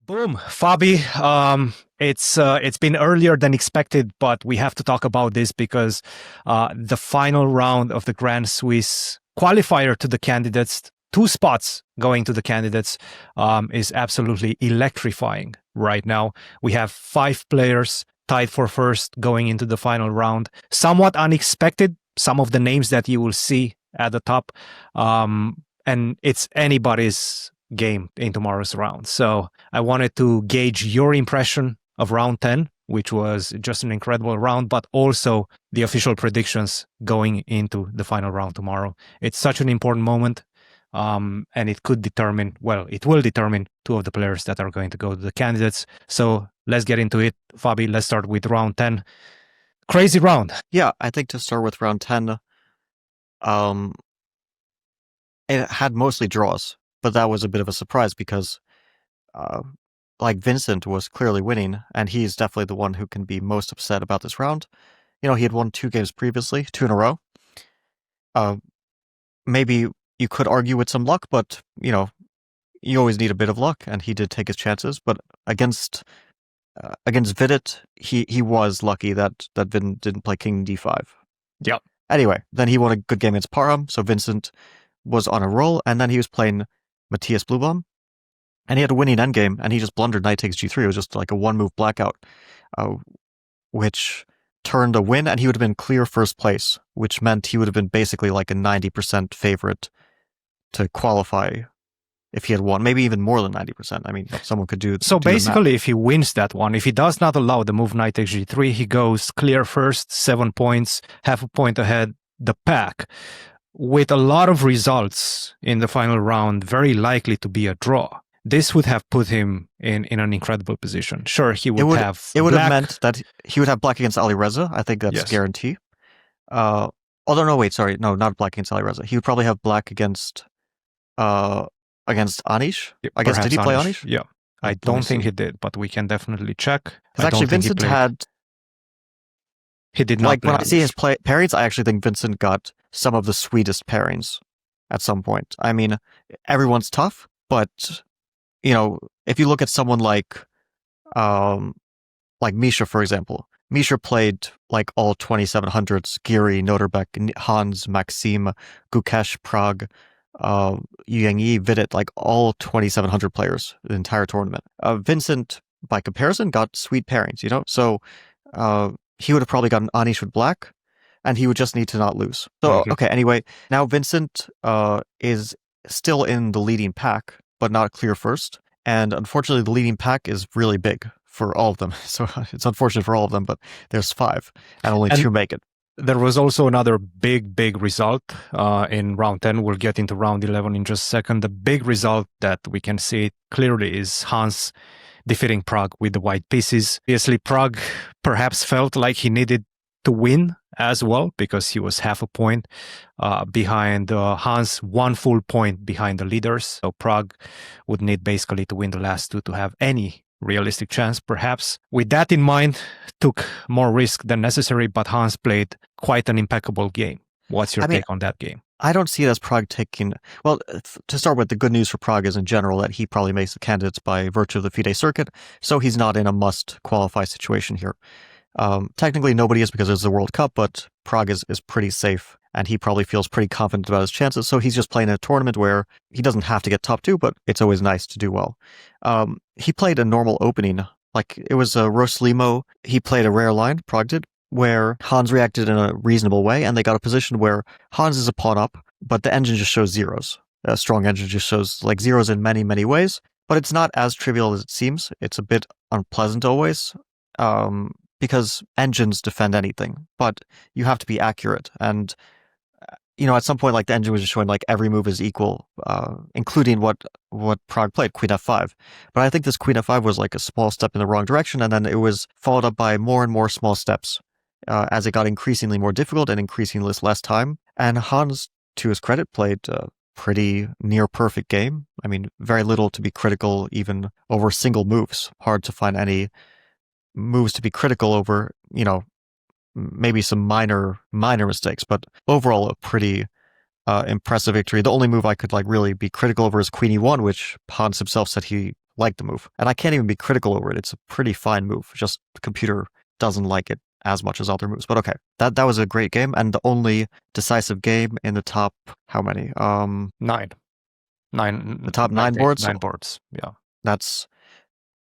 Boom, Fabi. It's been earlier than expected, but we have to talk about this because the final round of the Grand Swiss qualifier to the candidates, 2 spots going to the candidates, is absolutely electrifying right now. We have 5 players tied for first going into the final round. Somewhat unexpected, some of the names that you will see at the top, and it's anybody's game in tomorrow's round. So I wanted to gauge your impression of round 10, which was just an incredible round, but also the official predictions going into the final round tomorrow. It's such an important moment, and it will determine 2 of the players that are going to go to the candidates. So let's get into it. Fabi, let's start with round 10. Crazy round. Yeah, I think to start with round 10, it had mostly draws. But that was a bit of a surprise because, Vincent was clearly winning, and he's definitely the one who can be most upset about this round. You know, he had won 2 games previously, 2 in a row. Maybe you could argue with some luck, but, you always need a bit of luck, and he did take his chances. But against Vidit, he was lucky that Vidit didn't play King D5. Yep. Anyway, then he won a good game against Parham, so Vincent was on a roll, and then he was playing Matthias Bluebaum, and he had a winning endgame, and he just blundered knight takes g3. It was just like a 1-move blackout, which turned a win, and he would have been clear first place, which meant he would have been basically like a 90% favorite to qualify if he had won, maybe even more than 90%. I mean, someone could do So basically, if he wins that one, if he does not allow the move knight takes g3, he goes clear first, 7 points, half a point ahead the pack, with a lot of results in the final round, very likely to be a draw. This would have put him in an incredible position. Sure, he would have. It would have meant that he would have black against Ali Reza. I think that's a guarantee. Although, no, wait, sorry. No, not black against Ali Reza. He would probably have black against Anish. I guess, did he play Anish? Yeah. I don't think he did, but we can definitely check. Actually, Vincent had... He did not. Like, when I see his pairings, I actually think Vincent got some of the sweetest pairings at some point. I mean, everyone's tough, but, if you look at someone like Mishra, for example, Mishra played like all 2700s, Giri, Noterbeck, Hans, Maxime, Gukesh, Prague, Yang Yi, Vidit, like all 2700 players the entire tournament. Vincent, by comparison, got sweet pairings, So, he would have probably gotten Anish with black, and he would just need to not lose. So, okay, anyway, now Vincent is still in the leading pack, but not clear first. And unfortunately, the leading pack is really big for all of them. So it's unfortunate for all of them, but there's 5, and only 2 make it. There was also another big result in round 10. We'll get into round 11 in just a second. The big result that we can see clearly is Hans defeating Prague with the white pieces. Obviously, Prague perhaps felt like he needed to win as well because he was half a point behind Hans, 1 full point behind the leaders. So Prague would need basically to win the last 2 to have any realistic chance, perhaps. With that in mind, took more risk than necessary, but Hans played quite an impeccable game. What's your take on that game? I don't see it as Prague taking... Well, to start with, the good news for Prague is in general that he probably makes the candidates by virtue of the FIDE circuit, so he's not in a must-qualify situation here. Technically, nobody is because it's the World Cup, but Prague is pretty safe, and he probably feels pretty confident about his chances, so he's just playing a tournament where he doesn't have to get top 2, but it's always nice to do well. He played a normal opening. Like, it was a Roslimo. He played a rare line, Prague did, where Hans reacted in a reasonable way, and they got a position where Hans is a pawn up, but the engine just shows zeros. A strong engine just shows like zeros in many, many ways, but it's not as trivial as it seems. It's a bit unpleasant always, because engines defend anything, but you have to be accurate. And, at some point, like, the engine was just showing like every move is equal, including what Prague played, Queen F5. But I think this Queen F5 was like a small step in the wrong direction, and then it was followed up by more and more small steps as it got increasingly more difficult and increasingly less time. And Hans, to his credit, played a pretty near perfect game. I mean, very little to be critical even over single moves. Hard to find any moves to be critical over, maybe some minor mistakes, but overall a pretty impressive victory. The only move I could like really be critical over is Queen E1, which Hans himself said he like the move. And I can't even be critical over it. It's a pretty fine move. Just the computer doesn't like it as much as other moves. But okay, that was a great game. And the only decisive game in the top, how many? 9. The top 9 boards? 9 boards, yeah. That's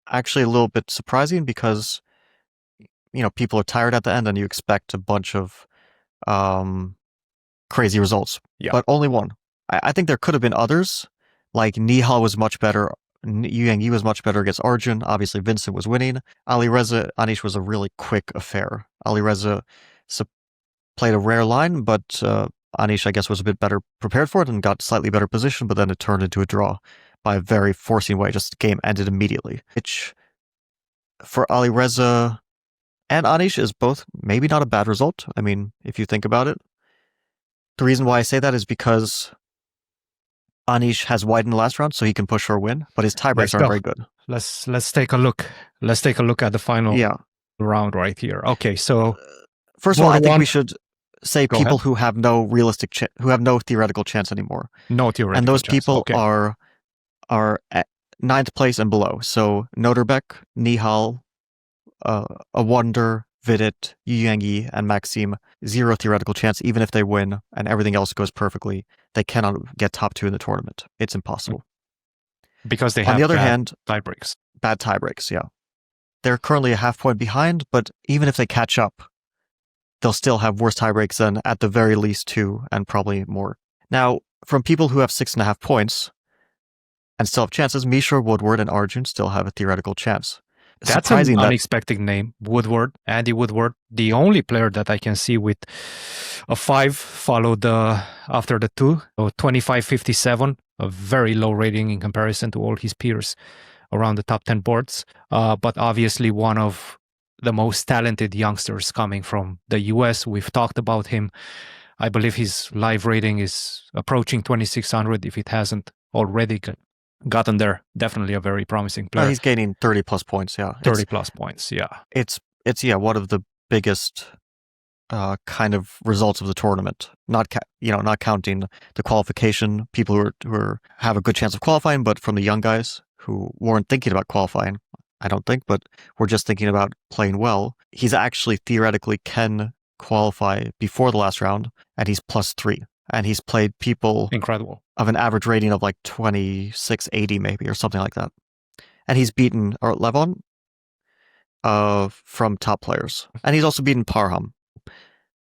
actually a little bit surprising because, people are tired at the end and you expect a bunch of crazy results. Yeah. But only one. I think there could have been others. Like Nihal was much better. Yu Yang Yi was much better against Arjun. Obviously, Vincent was winning. Alireza Anish was a really quick affair. Alireza played a rare line, but Anish, I guess, was a bit better prepared for it and got slightly better position, but then it turned into a draw by a very forcing way. Just the game ended immediately, which for Alireza and Anish is both maybe not a bad result. I mean, if you think about it. The reason why I say that is because Anish has white in the last round, so he can push for a win, but his tiebreaks aren't very good. Let's take a look. Let's take a look at the final round right here. Okay, so first of all, I think we should say people who have no who have no theoretical chance anymore. No theoretical and those chance. People are at 9th place and below. So Noterbeck, Nihal, A Wonder, Vidit, Yu Yang Yi, and Maxime, 0 theoretical chance. Even if they win and everything else goes perfectly, they cannot get top 2 in the tournament. It's impossible. Because they have, on the other hand, tiebreaks. Bad tiebreaks, yeah. They're currently a half point behind, but even if they catch up, they'll still have worse tiebreaks than at the very least 2 and probably more. Now, from people who have 6.5 points and still have chances, Mishra, Woodward, and Arjun still have a theoretical chance. That's an unexpected name. Woodward, Andy Woodward, the only player that I can see with a 5 followed after the 2. So 25.57, a very low rating in comparison to all his peers around the top 10 boards. But obviously one of the most talented youngsters coming from the US. We've talked about him. I believe his live rating is approaching 2,600 if it hasn't already gotten there. Definitely a very promising player. He's gaining 30 plus points, yeah. 30 plus points, yeah. It's one of the biggest kind of results of the tournament. Not counting the qualification, people who have a good chance of qualifying, but from the young guys who weren't thinking about qualifying, I don't think, but were just thinking about playing well. He's actually theoretically can qualify before the last round, and he's +3. And he's played people incredible of an average rating of like 2680 maybe or something like that. And he's beaten Levon from top players. And he's also beaten Parham.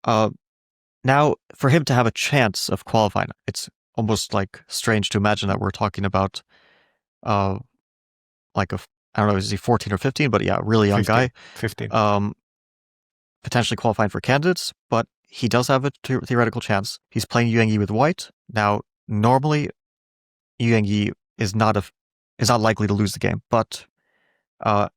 Now, for him to have a chance of qualifying, it's almost like strange to imagine that we're talking about I don't know, is he 14 or 15? But yeah, really young 15, guy. 15. Potentially qualifying for candidates, but he does have a theoretical chance. He's playing Yu Yang Yi with white. Now, normally, Yu Yang Yi is not likely to lose the game, but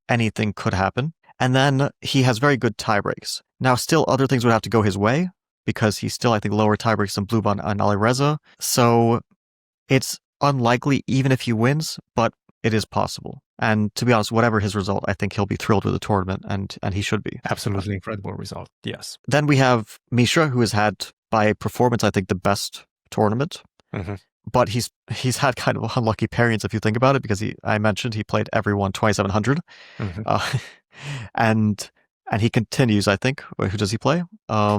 anything could happen. And then he has very good tie breaks. Now, still, other things would have to go his way because he's still, I think, lower tie breaks than Bluebon and Alireza. So it's unlikely, even if he wins, but it is possible. And to be honest, whatever his result, I think he'll be thrilled with the tournament, and he should be. Absolutely incredible result, yes. Then we have Mishra, who has had, by performance, I think, the best tournament. Mm-hmm. But he's had kind of unlucky pairings, if you think about it, because I mentioned he played everyone 2,700. Mm-hmm. And he continues, I think. Who does he play?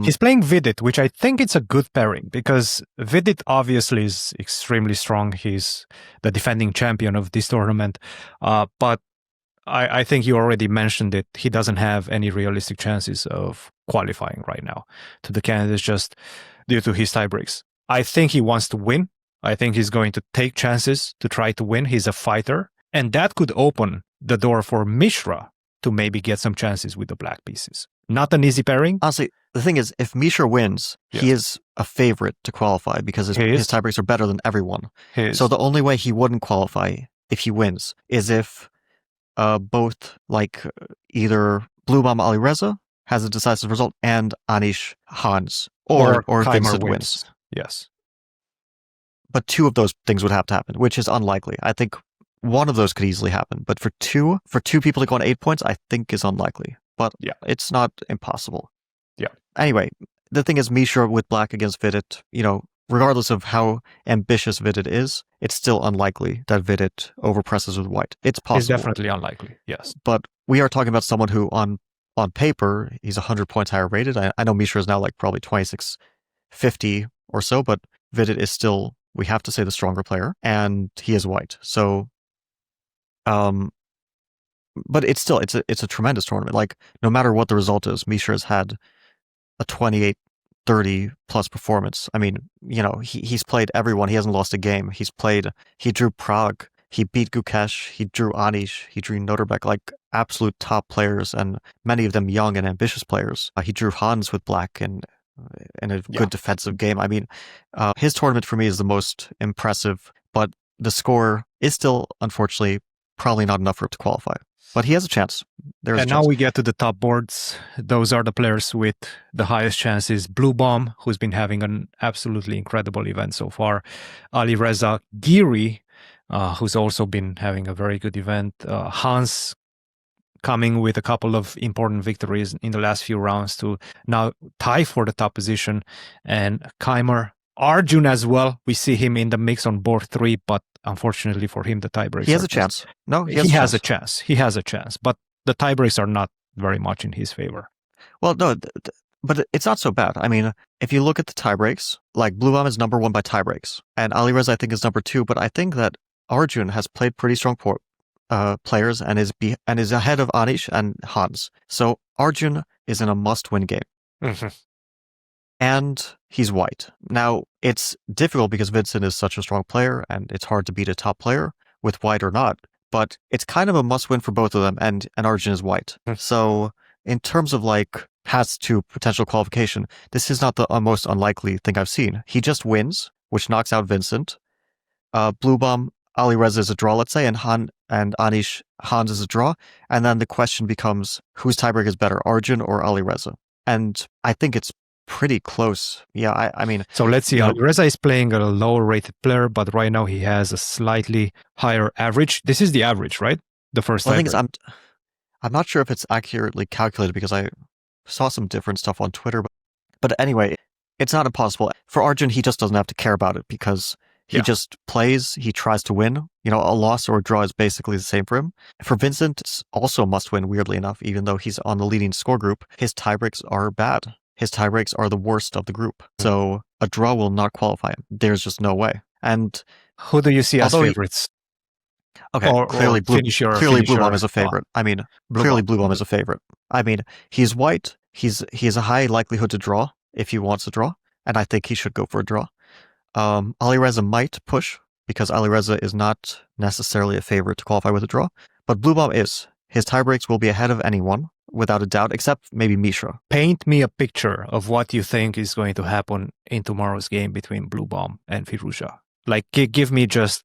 He's playing Vidit, which I think it's a good pairing because Vidit obviously is extremely strong. He's the defending champion of this tournament. But I think you already mentioned it. He doesn't have any realistic chances of qualifying right now to the candidates just due to his tiebreaks. I think he wants to win. I think he's going to take chances to try to win. He's a fighter. And that could open the door for Mishra to maybe get some chances with the black pieces. Not an easy pairing. Honestly, the thing is, if Mishra wins, he is a favorite to qualify because his tiebreaks are better than everyone. So the only way he wouldn't qualify if he wins is if both, either Blue Mama Alireza has a decisive result and Anish Hans or Vincent wins. Yes. But 2 of those things would have to happen, which is unlikely. I think one of those could easily happen, but for two people to go on 8 points, I think is unlikely. But it's not impossible. Yeah. Anyway, the thing is, Mishra with black against Vidit, regardless of how ambitious Vidit is, it's still unlikely that Vidit overpresses with white. It's possible. It's definitely unlikely, yes. But we are talking about someone who, on paper, he's 100 points higher rated. I know Mishra is now like probably 2650 or so, but Vidit is still, we have to say, the stronger player, and he is white. So, but it's still, it's a tremendous tournament. Like, no matter what the result is, Mishra has had a 28-30 plus performance. I mean, you know, he's played everyone. He hasn't lost a game. He drew Prague. He beat Gukesh. He drew Anish. He drew Noterbeck, like absolute top players, and many of them young and ambitious players. He drew Hans with black and a good defensive game. I mean, his tournament for me is the most impressive, but the score is still, unfortunately, probably not enough for him to qualify. But he has a chance. Now we get to the top boards. Those are the players with the highest chances. Blue Bomb, who's been having an absolutely incredible event so far. Ali Reza Giri, who's also been having a very good event. Hans coming with a couple of important victories in the last few rounds to now tie for the top position. And Keymer, Arjun as well. We see him in the mix on board 3, but unfortunately for him, the tiebreaks. He has a chance. No, he has a chance. He has a chance, but the tiebreaks are not very much in his favor. Well, no, but it's not so bad. I mean, if you look at the tiebreaks, like Blue Bomb is number 1 by tiebreaks, and Ali Reza I think is number 2. But I think that Arjun has played pretty strong players and is ahead of Anish and Hans. So Arjun is in a must-win game. Mm-hmm. And he's white. Now, it's difficult because Vincent is such a strong player, and it's hard to beat a top player with white or not. But it's kind of a must-win for both of them, and Arjun is white. So, in terms of like paths to potential qualification, this is not the most unlikely thing I've seen. He just wins, which knocks out Vincent. Blue Bomb, Ali Reza is a draw, let's say, and Anish, Hans is a draw. And then the question becomes, whose tiebreak is better, Arjun or Ali Reza? And I think it's pretty close. Yeah, I mean... So let's see. Ali Reza is playing a lower rated player, but right now he has a slightly higher average. This is the average, right? The first well, the thing is, I'm not sure if it's accurately calculated because I saw some different stuff on Twitter. But anyway, it's not impossible. For Arjun, he just doesn't have to care about it because he just plays, he tries to win. You know, a loss or a draw is basically the same for him. For Vincent, it's also a must-win, weirdly enough, even though he's on the leading score group. His tiebreaks are bad. His tiebreaks are the worst of the group. So a draw will not qualify him. There's just no way. And who do you see as favorites? Okay, clearly Blue Bomb is a favorite. I mean, clearly Blue Bomb is a favorite. I mean, he's white. He has a high likelihood to draw if he wants to draw, and I think he should go for a draw. Ali Reza might push because Ali Reza is not necessarily a favorite to qualify with a draw, but Blue Bomb is. His tiebreaks will be ahead of anyone, without a doubt, except maybe Mishra. Paint me a picture of what you think is going to happen in tomorrow's game between Blue Bomb and Firouzja. Like, give me just...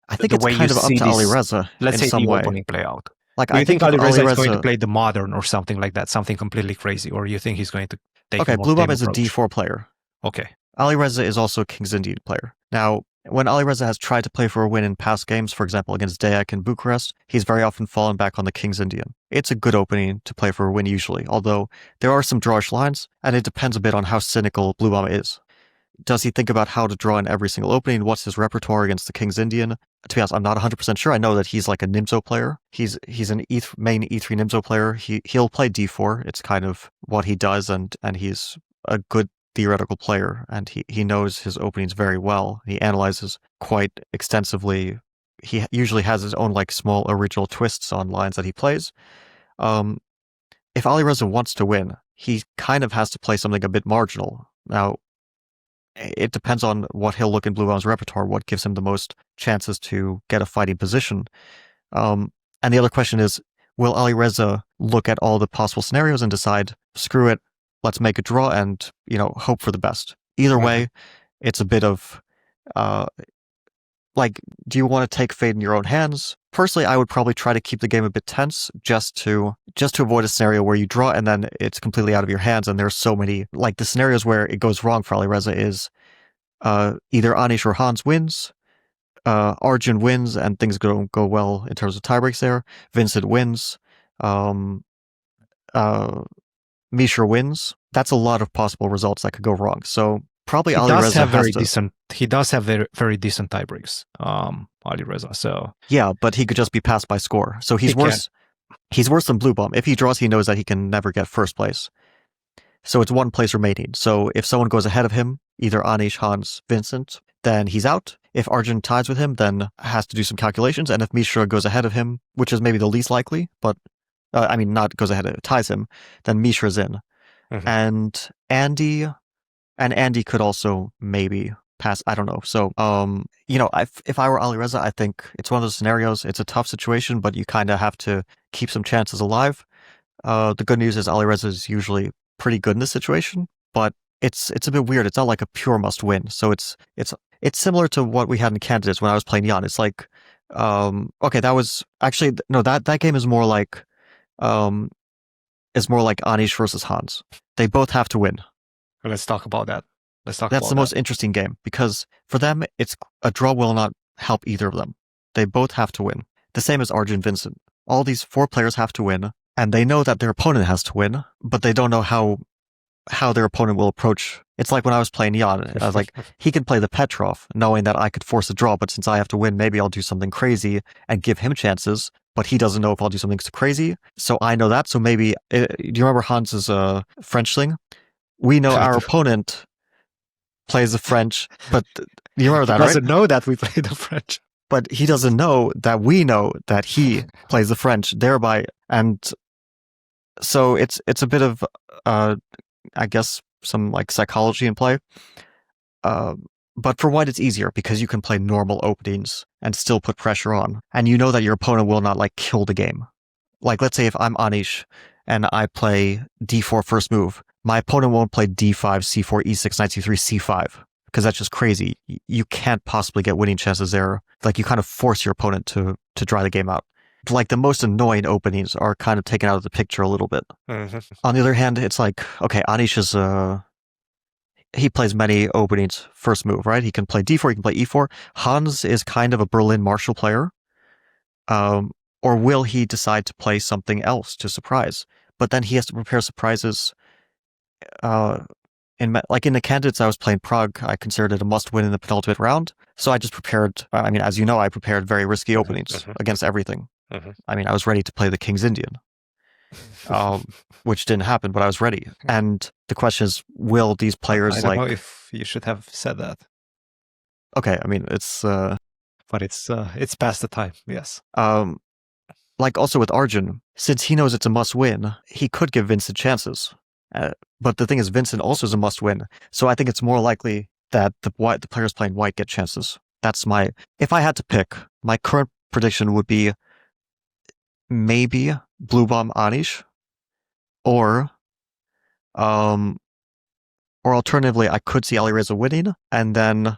I think it's kind of up to Ali Reza let's say some the way. opening play out. Like, do you think Ali Reza is going to play the modern or something like that, something completely crazy, or you think he's going to take okay, a more Blue Bomb is approach? A D4 player. Okay. Ali Reza is also a King's Indian player. Now, when Ali Reza has tried to play for a win in past games, for example, against Dayak in Bucharest, he's very often fallen back on the King's Indian. It's a good opening to play for a win usually, although there are some drawish lines, and it depends a bit on how cynical Blue Bomb is. Does he think about how to draw in every single opening? What's his repertoire against the King's Indian? To be honest, I'm not 100% sure. I know that he's like a Nimzo player. He's an main E3 Nimzo player. He'll play D4. It's kind of what he does, and he's a good theoretical player, and he knows his openings very well. He analyzes quite extensively. He usually has his own like small original twists on lines that he plays. If Ali Reza wants to win, he kind of has to play something a bit marginal. Now, it depends on what he'll look in Blue Bomb's repertoire, what gives him the most chances to get a fighting position. And the other question is, will Ali Reza look at all the possible scenarios and decide, screw it, let's make a draw and, hope for the best? Either way, it's a bit of, do you want to take fate in your own hands? Personally, I would probably try to keep the game a bit tense just to avoid a scenario where you draw and then it's completely out of your hands. And there's so many, like the scenarios where it goes wrong for Ali Reza is either Anish or Hans wins, Arjun wins and things go well in terms of tiebreaks there. Vincent wins, Mishra wins. That's a lot of possible results that could go wrong. So probably He Ali does Reza have has very to. decent. He does have very decent tie breaks. Ali Reza. So Yeah, but he could just be passed by score. So he's he can. worse. He's worse than Blue Bomb. If he draws, he knows that he can never get first place. So it's one place remaining. So if someone goes ahead of him, either Anish, Hans, Vincent, then he's out. If Arjun ties with him, then has to do some calculations. And if Mishra goes ahead of him, which is maybe the least likely, but not goes ahead, ties him, then Mishra's in. Mhm. And Andy could also maybe pass. I don't know. So, if I were Ali Reza, I think it's one of those scenarios. It's a tough situation, but you kind of have to keep some chances alive. The good news is Ali Reza is usually pretty good in this situation, but it's a bit weird. It's not like a pure must win. So it's similar to what we had in candidates when I was playing Jan. It's like, okay, that was actually no, that game is more like Anish versus Hans. They both have to win. Let's talk about that. That's the most interesting game because for them, it's a draw will not help either of them. They both have to win. The same as Arjun Vincent. All these 4 players have to win, and they know that their opponent has to win, but they don't know how their opponent will approach. It's like when I was playing Jan, I was like, he could play the Petrov, knowing that I could force a draw, but since I have to win, maybe I'll do something crazy and give him chances, but he doesn't know if I'll do something crazy. So I know that, so maybe, do you remember Hans's French thing? We know our opponent plays the French, but you remember that, right? He doesn't know that we play the French. But he doesn't know that we know that he plays the French, thereby, and so it's a bit of, I guess, some like psychology in play. But for white, it's easier because you can play normal openings and still put pressure on, and you know that your opponent will not like kill the game. Like, let's say if I'm Anish and I play d4 first move, my opponent won't play d5, c4, e6, knight c3, c5, because that's just crazy. You can't possibly get winning chances there. Like, you kind of force your opponent to dry the game out. Like, the most annoying openings are kind of taken out of the picture a little bit. Mm-hmm. On the other hand, it's like, okay, Anish is he plays many openings first move, right? He can play d4, he can play e4. Hans is kind of a Berlin Marshall player. Or will he decide to play something else to surprise? But then he has to prepare surprises. In the candidates I was playing Prague, I considered it a must-win in the penultimate round. So I just prepared. I mean, as you know, I prepared very risky openings against everything. I mean, I was ready to play the King's Indian, which didn't happen, but I was ready. And the question is, will these players I don't know if you should have said that. Okay, I mean, it's. But it's past the time. Yes. Like also with Arjun, since he knows it's a must-win, he could give Vincent chances. But the thing is, Vincent also is a must-win. So I think it's more likely that the players playing white get chances. If I had to pick, my current prediction would be maybe Blue Bomb Anish, or alternatively, I could see Ali Reza winning, and then,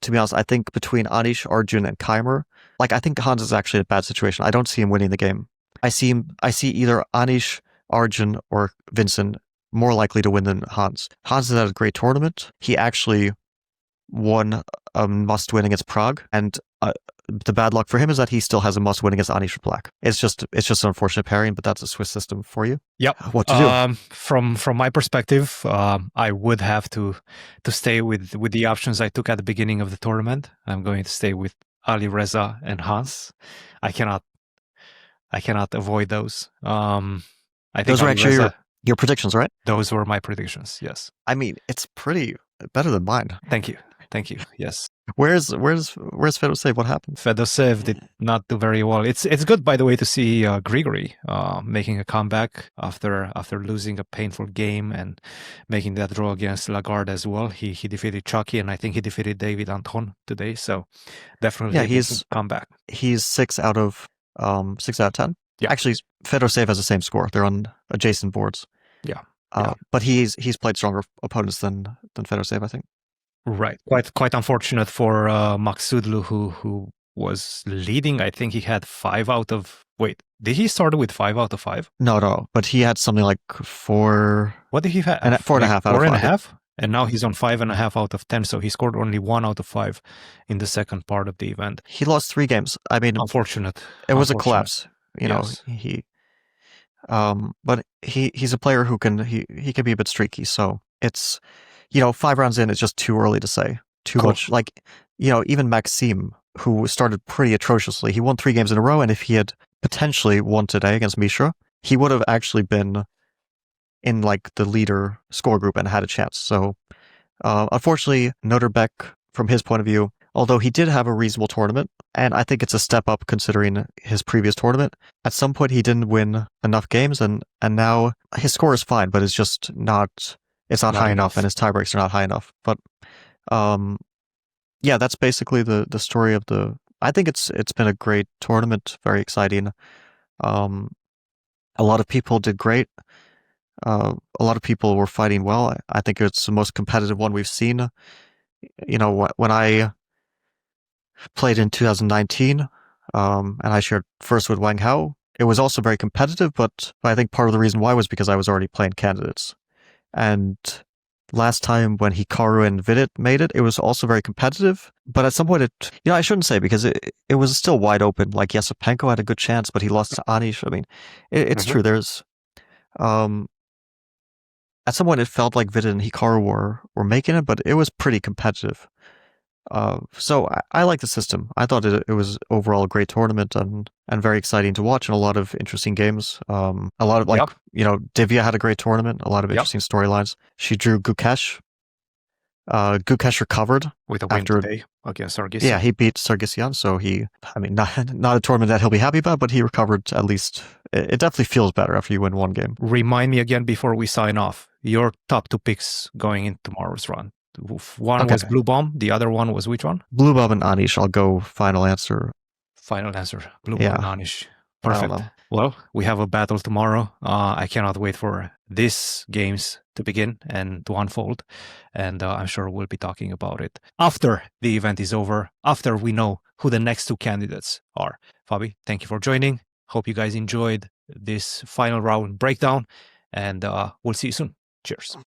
to be honest, I think between Anish, Arjun, and Keymer, like, I think Hans is actually in a bad situation. I don't see him winning the game. I see either Anish, Arjun, or Vincent more likely to win than Hans. Hans has had a great tournament. He actually won a must-win against Prague, and the bad luck for him is that he still has a must-win against Anish with Black. It's just an unfortunate pairing, but that's a Swiss system for you. Yep. What to do? From my perspective, I would have to stay with the options I took at the beginning of the tournament. I'm going to stay with Ali Reza and Hans. I cannot avoid those. I think those were actually your predictions, right? Those were my predictions. Yes. I mean, it's pretty better than mine. Thank you. Yes. Where's Fedoseev? What happened? Fedoseev did not do very well. It's good, by the way, to see Grigory making a comeback after losing a painful game and making that draw against Lagarde as well. He defeated Chucky, and I think he defeated David Anton today. So definitely, he's comeback. He's 6 out of 10. Yeah, actually, Fedoseev has the same score. They're on adjacent boards. Yeah. But he's played stronger opponents than Fedoseev, I think. Right. Quite unfortunate for Maksudlu, who was leading. I think he had 5 out of... Wait, did he start with 5 out of 5? No. But he had something like 4... What did he have? 4.5 out of 5. 4.5? And now he's on 5.5 out of 10, so he scored only 1 out of 5 in the second part of the event. He lost 3 games. I mean... Unfortunate. It was a collapse. You know, yes. But he's a player who can be a bit streaky, so it's... 5 rounds in, it's just too early to say. Too Cool. much. Like, even Maxime, who started pretty atrociously, he won 3 games in a row, and if he had potentially won today against Mishra, he would have actually been in like the leader score group and had a chance. So, unfortunately, Noterbeck, from his point of view, although he did have a reasonable tournament, and I think it's a step up considering his previous tournament, at some point he didn't win enough games, and now his score is fine, but it's just not. It's not high enough, and his tiebreaks are not high enough. But yeah, that's basically the story of the. I think it's been a great tournament, very exciting. A lot of people did great. A lot of people were fighting well. I think it's the most competitive one we've seen. When I played in 2019, and I shared first with Wang Hao, it was also very competitive, but I think part of the reason why was because I was already playing candidates. And last time when Hikaru and Vidit made it, it was also very competitive. But at some point, I shouldn't say because it was still wide open. Like Yasipenko had a good chance, but he lost to Anish. I mean, it's true. There's, at some point it felt like Vidit and Hikaru were making it, but it was pretty competitive. So I like the system. I thought it was overall a great tournament and very exciting to watch, and a lot of interesting games. A lot of Divya had a great tournament. A lot of interesting storylines. She drew Gukesh. Gukesh recovered with a win today against Sargsyan. Yeah, he beat Sargsyan, so not a tournament that he'll be happy about, but he recovered at least. It definitely feels better after you win one game. Remind me again before we sign off. Your top 2 picks going in tomorrow's run. One was Blue Bomb. The other one was which one? Blue Bomb and Anish. I'll go final answer. Final answer. Blue Bomb and Anish. Perfect. Well, we have a battle tomorrow. I cannot wait for these games to begin and to unfold. And I'm sure we'll be talking about it after the event is over, after we know who the next 2 candidates are. Fabi, thank you for joining. Hope you guys enjoyed this final round breakdown. And we'll see you soon. Cheers.